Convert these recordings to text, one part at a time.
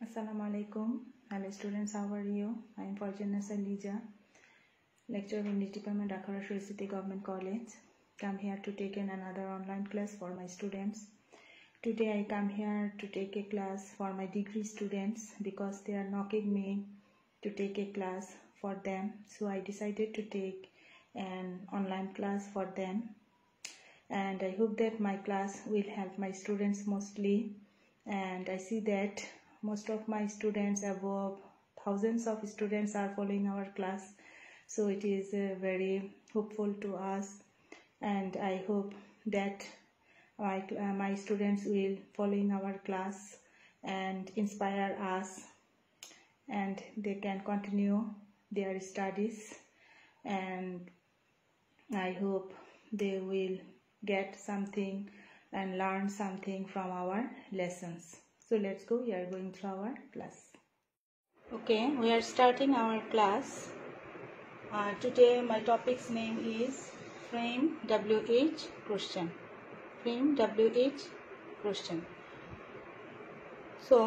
Assalamu alaikum. Hello students, how are you? I am Fortuna Salija, lecturer in English department, Akhara Shri City Government College. Come here to take another online class for my students. Today I come here to take a class for my degree students because they are knocking me to take a class for them. So I decided to take an online class for them. And I hope that my class will help my students mostly. And I see that most of my students, above thousands of students, are following our class. So it is very hopeful to us, and I hope that my students will following our class and inspire us, and they can continue their studies, and I hope they will get something and learn something from our lessons. So let's go, we are going through our class. Okay, we are starting our class. Today my topic's name is frame WH question. Frame WH question. So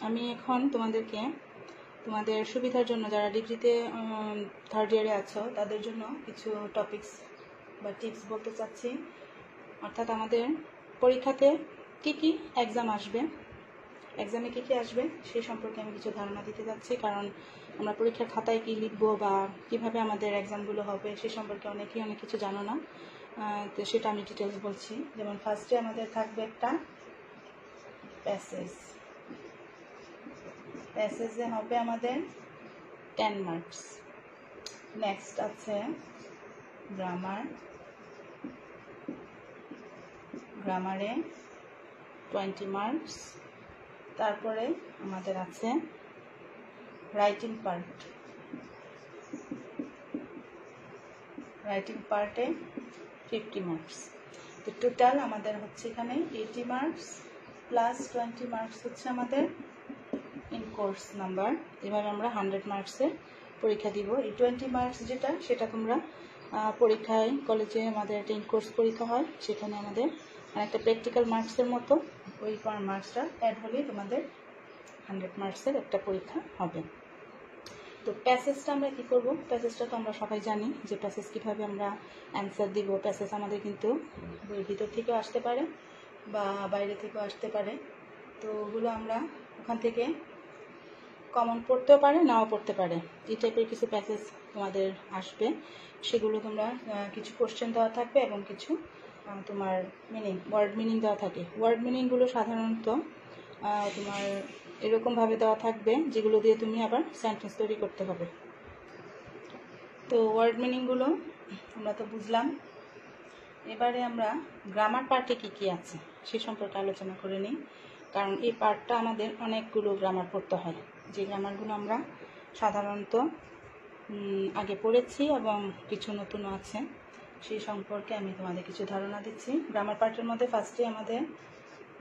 আমি এখন তোমাদের সুবিধার জন্য যারা ডিগ্রিতে third ইয়ারে আছো তাদের জন্য কিছু টপিকস বা টিপস বলতে চাচ্ছি। অর্থাৎ আমাদের পরীক্ষাতে কি এক্সাম আসবে, এক্সামে কী আসবে সেই সম্পর্কে আমি কিছু ধারণা দিতে যাচ্ছি। কারণ আমরা পরীক্ষার খাতায় কি লিখব বা কিভাবে আমাদের এক্সামগুলো হবে সে সম্পর্কে অনেক কিছু জানো না, তো সেটা আমি ডিটেলস বলছি। যেমন ফার্স্টে আমাদের থাকবে একটা প্যাসেজে হবে আমাদের 10 মার্কস। নেক্সট আছে গ্রামারে 20 মার্কস। তারপরে আমাদের আছে রাইটিং পার্টে 50 মার্কস। তো টোটাল আমাদের হচ্ছে এখানে 80 মার্কস প্লাস 20 মার্কস হচ্ছে আমাদের ইন কোর্স নাম্বার। এভাবে আমরা 100 মার্কসের পরীক্ষা দিব। এই 20 মার্কস যেটা সেটা তোমরা পরীক্ষায় কলেজে আমাদের একটা ইন কোর্স পরীক্ষা হয়, সেখানে আমাদের একটা প্র্যাকটিক্যাল মার্কসের মতো ওই মার্কসটা অ্যাড হলেই তোমাদের 100 মার্কসের একটা পরীক্ষা হবে। তো প্যাসেজটা আমরা কী করব, প্যাসেজটা তো আমরা সবাই জানি যে প্যাসেজ কীভাবে আমরা অ্যান্সার দিব। প্যাসেজ আমাদের কিন্তু বইয়ের ভিতর থেকেও আসতে পারে বা বাইরে থেকেও আসতে পারে। তো ওগুলো আমরা ওখান থেকে কমন পড়তেও পারে, নাও পড়তে পারে। এই টাইপের কিছু প্যাসেজ তোমাদের আসবে, সেগুলো তোমরা কিছু কোশ্চেন দেওয়া থাকবে এবং কিছু তোমার ওয়ার্ড মিনিং দেওয়া থাকে। ওয়ার্ড মিনিংগুলো সাধারণত তোমার এরকমভাবে দেওয়া থাকবে যেগুলো দিয়ে তুমি আবার সেন্টেন্স তৈরি করতে হবে। তো ওয়ার্ড মিনিংগুলো আমরা তো বুঝলাম। এবারে আমরা গ্রামার পার্টে কী আছে সে সম্পর্কে আলোচনা করে নিই। কারণ এই পার্টটা আমাদের অনেকগুলো গ্রামার পড়তে হয়, যে গ্রামারগুলো আমরা সাধারণত আগে পড়েছি এবং কিছু নতুনও আছে, সেই সম্পর্কে আমি তোমাদের কিছু ধারণা দিচ্ছি। গ্রামার পার্টের মধ্যে ফার্স্টে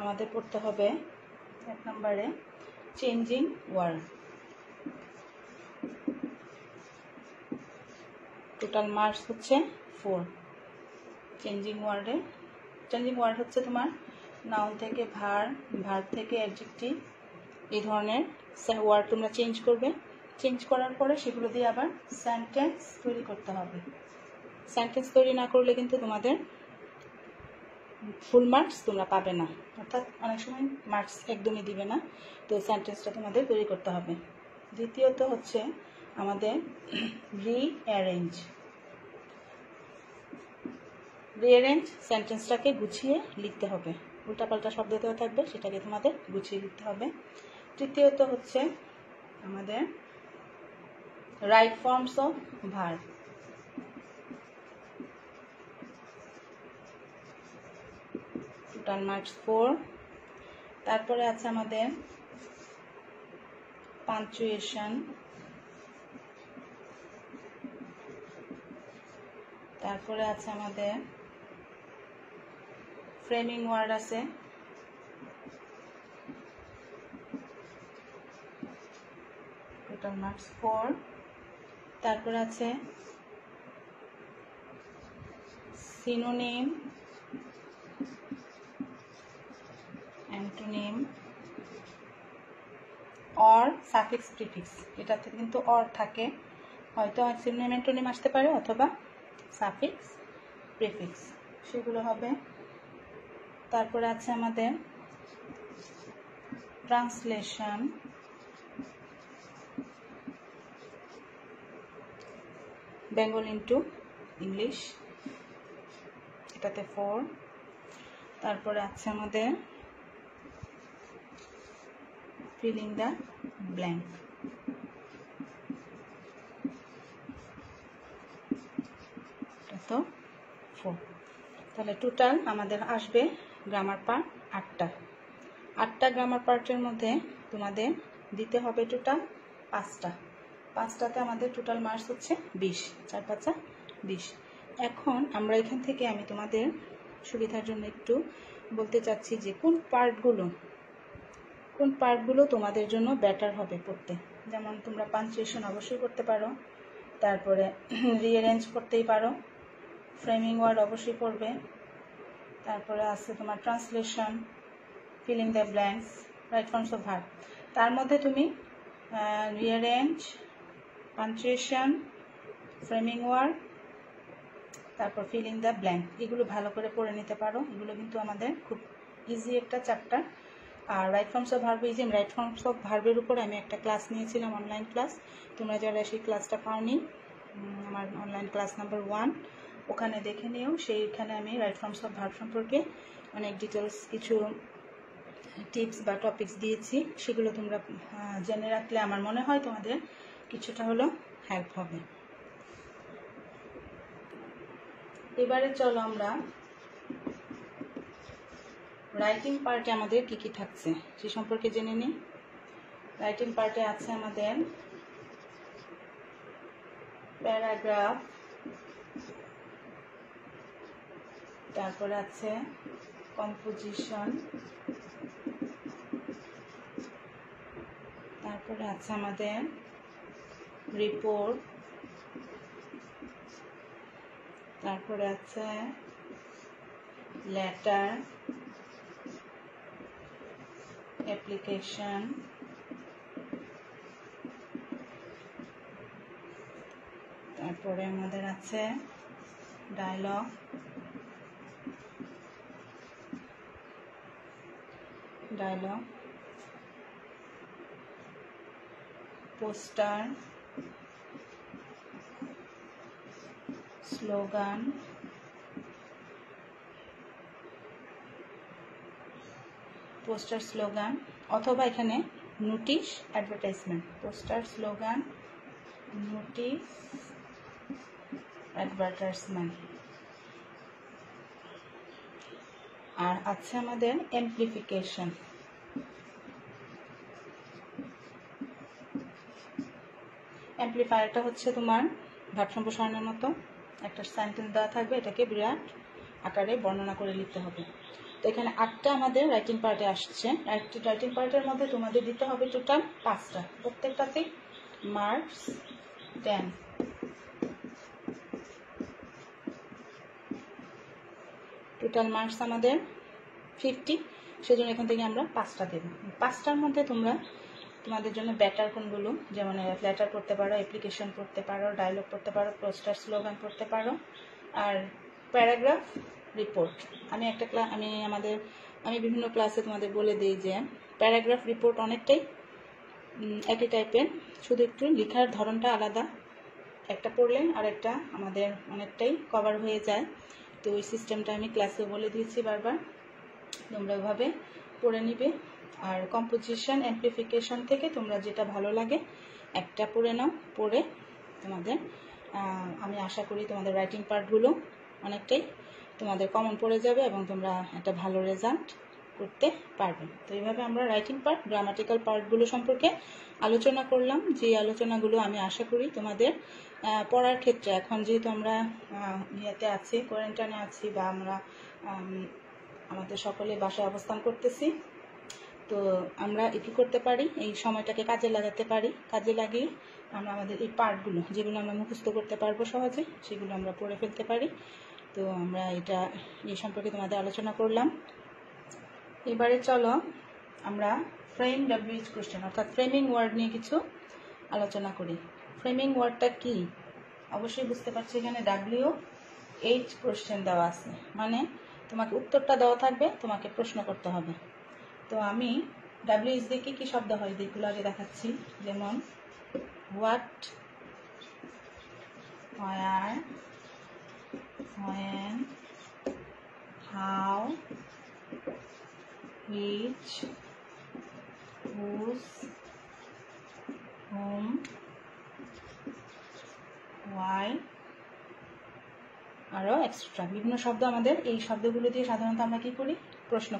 আমাদের পড়তে হবে 1 নম্বরে চেঞ্জিং ওয়ার্ড। টোটাল মার্কস হচ্ছে 4। চেঞ্জিং ওয়ার্ড হচ্ছে তোমার নাউন থেকে ভার্ব থেকে অ্যাডজেক্টিভ, এই ধরনের ওয়ার্ড তোমরা চেঞ্জ করবে। চেঞ্জ করার পরে সেগুলো দিয়ে আবার সেন্টেন্স তৈরি করতে হবে। সেন্টেন্স তৈরি না করলে কিন্তু তোমাদের ফুল মার্কস তোমরা পাবে না, অর্থাৎ অনেক সময় মার্কস একদমই দিবে না। তো সেন্টেন্সটা তোমাদের তৈরি করতে হবে। দ্বিতীয়ত হচ্ছে আমাদের রিঅ্যারেঞ্জ সেন্টেন্সটাকে গুছিয়ে লিখতে হবে। উল্টাপাল্টা শব্দ দেওয়া থাকবে, সেটাকে তোমাদের গুছিয়ে লিখতে হবে। তৃতীয়ত হচ্ছে আমাদের right forms of verb. Total marks 4। তারপরে আছে আমাদের পাঞ্চুয়েশন, তারপরে আছে আমাদের ফ্রেমিং ওয়ার্ড আছে, টোটাল মার্কস 4। তারপরে আছে synonym, antonym, or suffix prefix, এটাতে কিন্তু অর থাকে, হয়তো সিনোনিম অ্যান্টোনিম আসতে পারে অথবা সাফিক্স প্রিফিক্স, সেগুলো হবে। তারপরে আছে আমাদের ট্রান্সলেশন, বেঙ্গল ইন্টু ইংলিশ, এটাতে 4। তারপরে আছে আমাদের ফিলিং দ্য ব্ল্যাঙ্ক, এটা তো 4। তাহলে টোটাল আমাদের আসবে গ্রামার পার্ট 8টা গ্রামার পার্টের মধ্যে তোমাদের দিতে হবে টোটাল 5টাতে আমাদের টোটাল মার্কস হচ্ছে 20, 4 5 20। এখন আমরা এখান থেকে আমি তোমাদের সুবিধার জন্য একটু বলতে চাচ্ছি যে কোন পার্টগুলো তোমাদের জন্য বেটার হবে পড়তে। যেমন তোমরা পাঞ্চুয়েশন অবশ্যই করতে পারো, তারপরে রিঅ্যারেঞ্জ করতেই পারো, ফ্রেমিং ওয়ার্ড অবশ্যই পড়বে, তারপরে আছে তোমার translation, filling the blanks, right forms of verb. তার মধ্যে তুমি রিঅ্যারেঞ্জ, পাঞ্চুয়েশন, ফ্রেমিং ওয়ার্ড, তারপর ফিলিং দ্য ব্ল্যাঙ্ক, এগুলো ভালো করে পড়ে নিতে পারো। এগুলো কিন্তু আমাদের খুব ইজি একটা চ্যাপ্টার। আর right forms of verb easy, right forms of ভার্বের উপর আমি একটা ক্লাস নিয়েছিলাম, অনলাইন ক্লাস। তোমরা যারা সেই ক্লাসটা পাওনি, আমার অনলাইন ক্লাস নাম্বার 1, ওখানে দেখে নিও। সেইখানে আমি রাইট ফর্মস অফ ভার্ব সম্পর্কে অনেক ডিটেলস কিছু টিপস বা টপিকস দিয়েছি, সেগুলো তোমরা জেনে রাখলে আমার মনে হয় তোমাদের কিছুটা হলেও হেল্প হবে। এবারে চলো আমরা রাইটিং পার্টে আমাদের কি কি থাকছে সে সম্পর্কে জেনে নিই। রাইটিং পার্টে আছে আমাদের প্যারাগ্রাফ, তারপরে আছে কম্পোজিশন, তারপরে আছে আমাদের রিপোর্ট, তারপরে আছে লেটার, অ্যাপ্লিকেশন, তারপরে আমাদের আছে ডায়লগ, পোস্টার, স্লোগান, অথবা এখানে notice, advertisement, poster, slogan, notice, advertisement. আর আছে আমাদের অ্যাম্প্লিফিকেশন। অ্যাম্প্লিফায়ারটা হচ্ছে তোমার ভাব সম্প্রসারণের মতো একটা সেন্টেন্স দেওয়া থাকবে, এটাকে বিরাট আকারে বর্ণনা করে লিখতে হবে। তো এখানে 8টা আমাদের রাইটিং পার্টে আসছে। রাইটিং পার্টের মধ্যে তোমাদের দিতে হবে টোটাল 5টা, প্রত্যেকটাতে মার্কস 10। টোটাল মার্কস আমাদের 50, সেজন্য এখান থেকে আমরা 5টা দেব। 5টার মধ্যে তোমাদের জন্য বেটার কোনগুলো, যেমন লেটার পড়তে পারো, অ্যাপ্লিকেশন পড়তে পারো, ডায়লগ পড়তে পারো, পোস্টার, স্লোগান পড়তে পারো, আর প্যারাগ্রাফ, রিপোর্ট। আমি বিভিন্ন ক্লাসে তোমাদের বলে দিই যে প্যারাগ্রাফ, রিপোর্ট অনেকটাই একই টাইপের, শুধু একটু লেখার ধরনটা আলাদা। একটা পড়লে আর একটা আমাদের অনেকটাই কভার হয়ে যায়। তো ওই সিস্টেমটা আমি ক্লাসে বলে দিয়েছি বারবার, তোমরা ওইভাবে পড়ে নিবে। আর কম্পোজিশন, অ্যাম্প্লিফিকেশন থেকে তোমরা যেটা ভালো লাগে একটা পড়ে নাও, পড়ে তোমাদের আমি আশা করি তোমাদের রাইটিং পার্টগুলো অনেকটাই তোমাদের কমন পড়ে যাবে এবং তোমরা একটা ভালো রেজাল্ট করতে পারবে। তো এইভাবে আমরা রাইটিং পার্ট, গ্রামাটিক্যাল পার্টগুলো সম্পর্কে আলোচনা করলাম, যে আলোচনাগুলো আমি আশা করি তোমাদের পড়ার ক্ষেত্রে, এখন যেহেতু আমরা ইয়েতে আছি, কোয়ারেন্টাইনে আছি, বা আমরা আমাদের সকলে বাসায় অবস্থান করতেছি, তো আমরা কি করতে পারি, এই সময়টাকে কাজে লাগাতে পারি। কাজে লাগিয়ে আমরা আমাদের এই পার্টগুলো, যেগুলো আমরা মুখস্থ করতে পারবো সহজে, সেগুলো আমরা পড়ে ফেলতে পারি। তো আমরা এই সম্পর্কে তোমাদের আলোচনা করলাম। এবারে চলো আমরা ফ্রেম WH কোশ্চেন, অর্থাৎ ফ্রেমিং ওয়ার্ড নিয়ে কিছু আলোচনা করি। ফ্রেমিং ওয়ার্ডটা কি? অবশ্যই বুঝতে পারছি এখানে WH কোশ্চেন দেওয়া আছে, মানে তোমাকে উত্তরটা দেওয়া থাকবে, তোমাকে প্রশ্ন করতে হবে। তো আমি WH দিয়ে কি শব্দ হয় যেগুলো আগে দেখাচ্ছি, যেমন what, where, when, how, which, whose, whom, why, আরও এক্সট্রা বিভিন্ন শব্দ। আমাদের এই শব্দগুলো দিয়ে সাধারণত আমরা কি করি? প্রশ্ন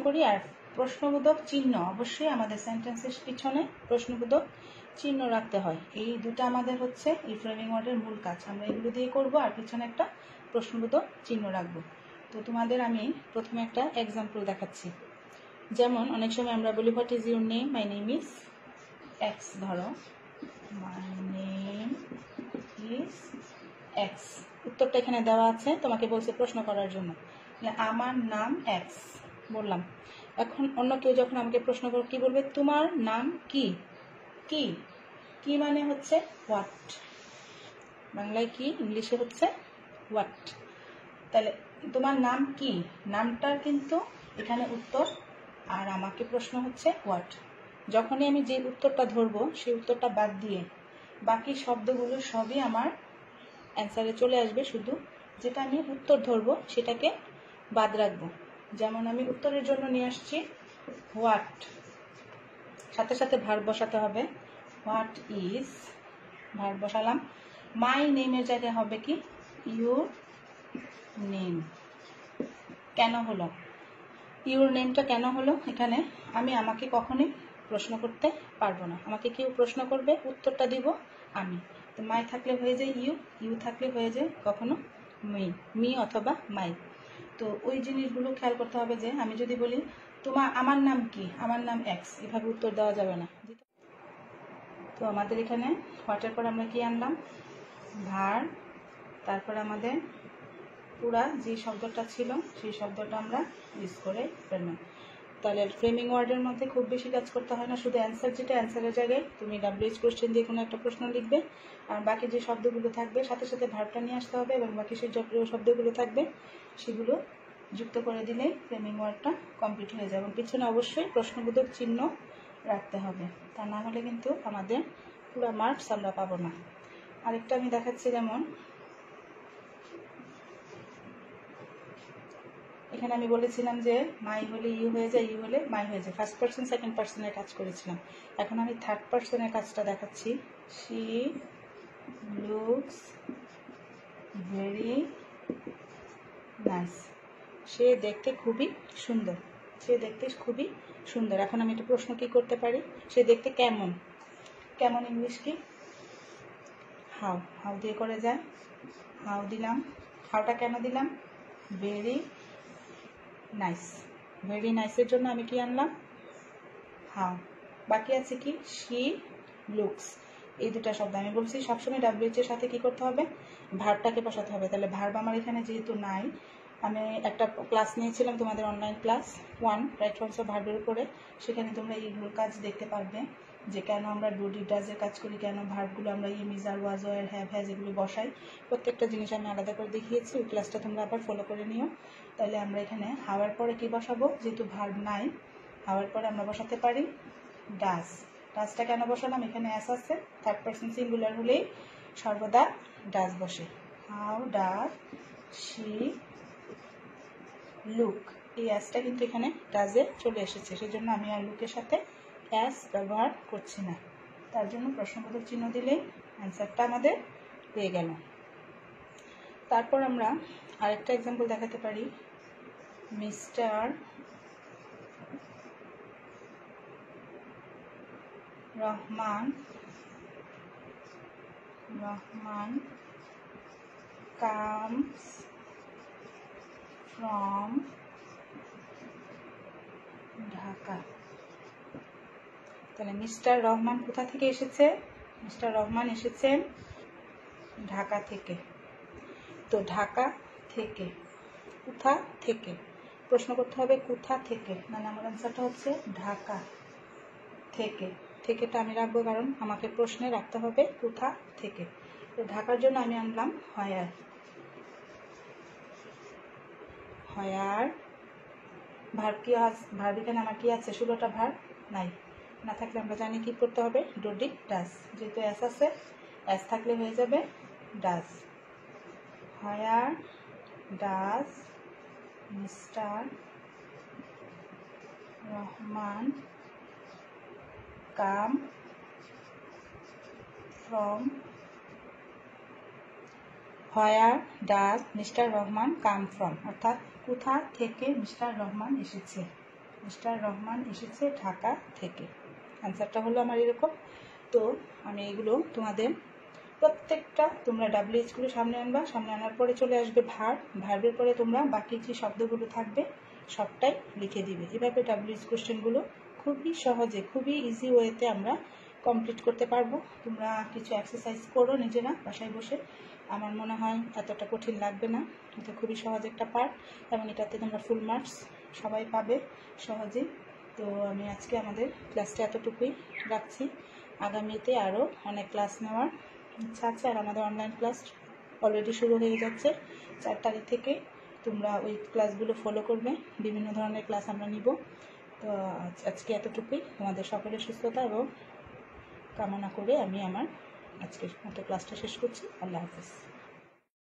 করি। আর প্রশ্নবোধক চিহ্ন অবশ্যই আমাদের সেন্টেন্সের পিছনে প্রশ্নবোধক চিহ্ন রাখতে হয়। এই দুটো আমাদের হচ্ছে এই ফ্রেমিং ওয়ার্ডের মূল কাজ। আমরা এগুলো দিয়ে করব আর পিছনে একটা প্রশ্নবোধক চিহ্ন রাখবো। তো তোমাদের আমি প্রথমে একটা এক্সাম্পল দেখাচ্ছি। যেমন অনেক সময় আমরা বলি what is your name, my name is x. ধরো মাই নেম ইজ এক্স, উত্তরটা এখানে দেওয়া আছে, তোমাকে বলছে প্রশ্ন করার জন্য, আমার নাম এক্স বললাম। এখন অন্য কেউ যখন আমাকে প্রশ্ন করবে কি বলবে? তোমার নাম কি? কি কি মানে হচ্ছে হোয়াট, বাংলায় কি, ইংলিশে হচ্ছে হোয়াট। তাহলে তোমার নাম কি, নামটার কিন্তু এখানে উত্তর, আর আমাকে প্রশ্ন হচ্ছে হোয়াট। যখনই আমি যে উত্তরটা ধরবো সেই উত্তরটা বাদ দিয়ে বাকি শব্দগুলো সবই আমার অ্যান্সারে চলে আসবে, শুধু যেটা আমি উত্তর ধরবো সেটাকে বাদ রাখবো। যেমন আমি উত্তরের জন্য নিয়ে আসছি হোয়াট, সাথে সাথে ভার্ব বসাতে হবে, হোয়াট ইজ, ভার্ব বসালাম। মাই নেমের জায়গায় হবে কি ইউর নেম। কেন হলো ইউর নেমটা? কেন হলো? এখানে আমি আমাকে কখনোই প্রশ্ন করতে পারবো না, আমাকে কেউ প্রশ্ন করবে, উত্তরটা দিব আমি। তো মাই থাকলে হয়ে যায় ইউ, ইউ থাকলে হয়ে যায় কখনো মি অথবা মাই। তো ওই জিনিসগুলো খেয়াল করতে হবে যে আমি যদি বলি আমার নাম কি, আমার নাম এক্স, এভাবে উত্তর দেওয়া যাবে না। তো আমাদের এখানে হোয়াটের পর আমরা কি আনলাম? ভার্ব, তারপর আমাদের পুরা যে শব্দটা ছিল সেই শব্দটা আমরা ইউজ করে ফেললাম। তাহলে ফ্রেমিং ওয়ার্ডের মধ্যে খুব বেশি কাজ করতে হয় না, শুধু অ্যান্সার, যেটা অ্যান্সারের জায়গায় তুমি WH কোশ্চেন দিয়ে কোনো একটা প্রশ্ন লিখবে, আর বাকি যে শব্দগুলো থাকবে সাথে সাথে ভার্বটা নিয়ে আসতে হবে, এবং বাকি সেই শব্দগুলো থাকবে সেগুলো যুক্ত করে দিলেই ফ্রেমিং ওয়ার্ডটা কমপ্লিট হয়ে যাবে। এবং পিছনে অবশ্যই প্রশ্নবোধক চিহ্ন রাখতে হবে, তা না হলে কিন্তু আমাদের পুরো মার্কস আমরা পাবো না। আরেকটা আমি দেখাচ্ছি, যেমন এখানে আমি বলেছিলাম যে মাই হলে ইউ হয়ে যায়, ইউ হলে মাই হয়ে যায়, ফার্স্ট পার্সন সেকেন্ড পার্সনের কাজ করেছিলাম। এখন আমি থার্ড পার্সনের কাজটা দেখাচ্ছি। শি লুকস ভেরি নাইস, সে দেখতে খুবই সুন্দর, সে দেখতে খুবই সুন্দর। এখন আমি একটা প্রশ্ন কি করতে পারি? সে দেখতে কেমন? কেমন ইংলিশ কি? হাউ, হাউ দিয়ে করে যায়, হাউ দিলাম। হাউটা কেন দিলাম? ভেরি নাইস, ভেরি নাইসের জন্য আমি কি আনলাম? হাউ। বাকি আছে কি? She looks. এই দুটা শব্দ আমি বলছি সবসময় WH এর সাথে কি করতে হবে? ভার্বটাকে বসাতে হবে। তাহলে ভার্ব আমার এখানে যেহেতু নাই, আমি একটা ক্লাস নিয়েছিলাম তোমাদের online class 1 right forms of ভার্বের উপরে, সেখানে তোমরা এইগুলো কাজ দেখতে পারবে যে কেন আমরা ডু ডি ডাজের কাজ করি, কেন ভার্বগুলো আমরা is are was were have has এগুলো বসাই, প্রত্যেকটা জিনিস আমি আলাদা করে দেখিয়েছি। ওই ক্লাসটা তোমরা আবার ফলো করে নিও। তাহলে আমরা এখানে হাওয়ার পরে কি বসাবো? যেহেতু ভার্ব নাই, হাওয়ার পরে আমরা বসাতে পারি ডাজ। ডাজটা কেন বসালাম? এখানে অ্যাস আছে, থার্ড পার্সন সিঙ্গুলার হলেই সর্বদা ডাজ বসে। হাউ ডাজ শি লুক, এই অ্যাসটা কিন্তু এখানে ডাজে চলে এসেছে, সেজন্য আমি আর লুকের সাথে অ্যাস ব্যবহার করছি না। তার জন্য প্রশ্নবোধক চিহ্ন দিলেই অ্যান্সারটা আমাদের পেয়ে গেল। তারপর আমরা আরেকটা এক্সাম্পল দেখাতে পারি। Mister Rahman comes from Dhaka. তাহলে মিস্টার রহমান কোথা থেকে এসেছে? মিস্টার রহমান এসেছেন ঢাকা থেকে। তো ঢাকা থেকে, কোথা থেকে? প্রশ্ন করতে হবে কোথা থেকে, মানে আমার অ্যান্সারটা হচ্ছে ঢাকা থেকে। থেকেটা আমি রাখবো কারণ আমাকে প্রশ্নে রাখতে হবে কোথা থেকে। তো ঢাকার জন্য আমি আনলাম হোয়ার। হোয়ার ভার্ব কি ভার্ব এখানে আমার কি আছে, 16টা ভার্ব নাই, না থাকলে আমরা জানি কি করতে হবে, ডোডি ডাস। যেহেতু এস আছে, এস থাকলে হয়ে যাবে does. Where does mister Rahman come from, where does mister Rahman come from, অর্থাৎ কোথা থেকে মিস্টার রহমান এসেছে। মিস্টার রহমান এসেছে ঢাকা থেকে। অ্যান্সারটা হলো আমার এরকম। তো আমি এগুলো তোমাদের প্রত্যেকটা তোমরা WH-গুলো সামনে আনবা, সামনে আনার পরে চলে আসবে ভার্ব, ভার্বের পরে তোমরা বাকি যে শব্দগুলো থাকবে সবটাই লিখে দিবে। এভাবে WH কোশ্চেনগুলো খুবই সহজে, খুবই ইজি ওয়েতে আমরা কমপ্লিট করতে পারবো। তোমরা কিছু এক্সারসাইজ করো নিজেরা বাসায় বসে, আমার মনে হয় এতটা কঠিন লাগবে না। এটা খুবই সহজ একটা পার্ট এবং এটাতে তোমরা ফুল মার্কস সবাই পাবে সহজে। তো আমি আজকে আমাদের ক্লাসটা এতটুকুই রাখছি। আগামীতে আরও অনেক ক্লাস নেওয়ার ইচ্ছা আছে, আর আমাদের অনলাইন ক্লাস অলরেডি শুরু হয়ে যাচ্ছে 4 তারিখ থেকে। তোমরা ওই ক্লাসগুলো ফলো করবে, বিভিন্ন ধরনের ক্লাস আমরা নিব। তো আজকে এতটুকুই, তোমাদের সকলের সুস্থতা এবং কামনা করে আমি আমার আজকের মতো ক্লাসটা শেষ করছি। আল্লাহ হাফেজ।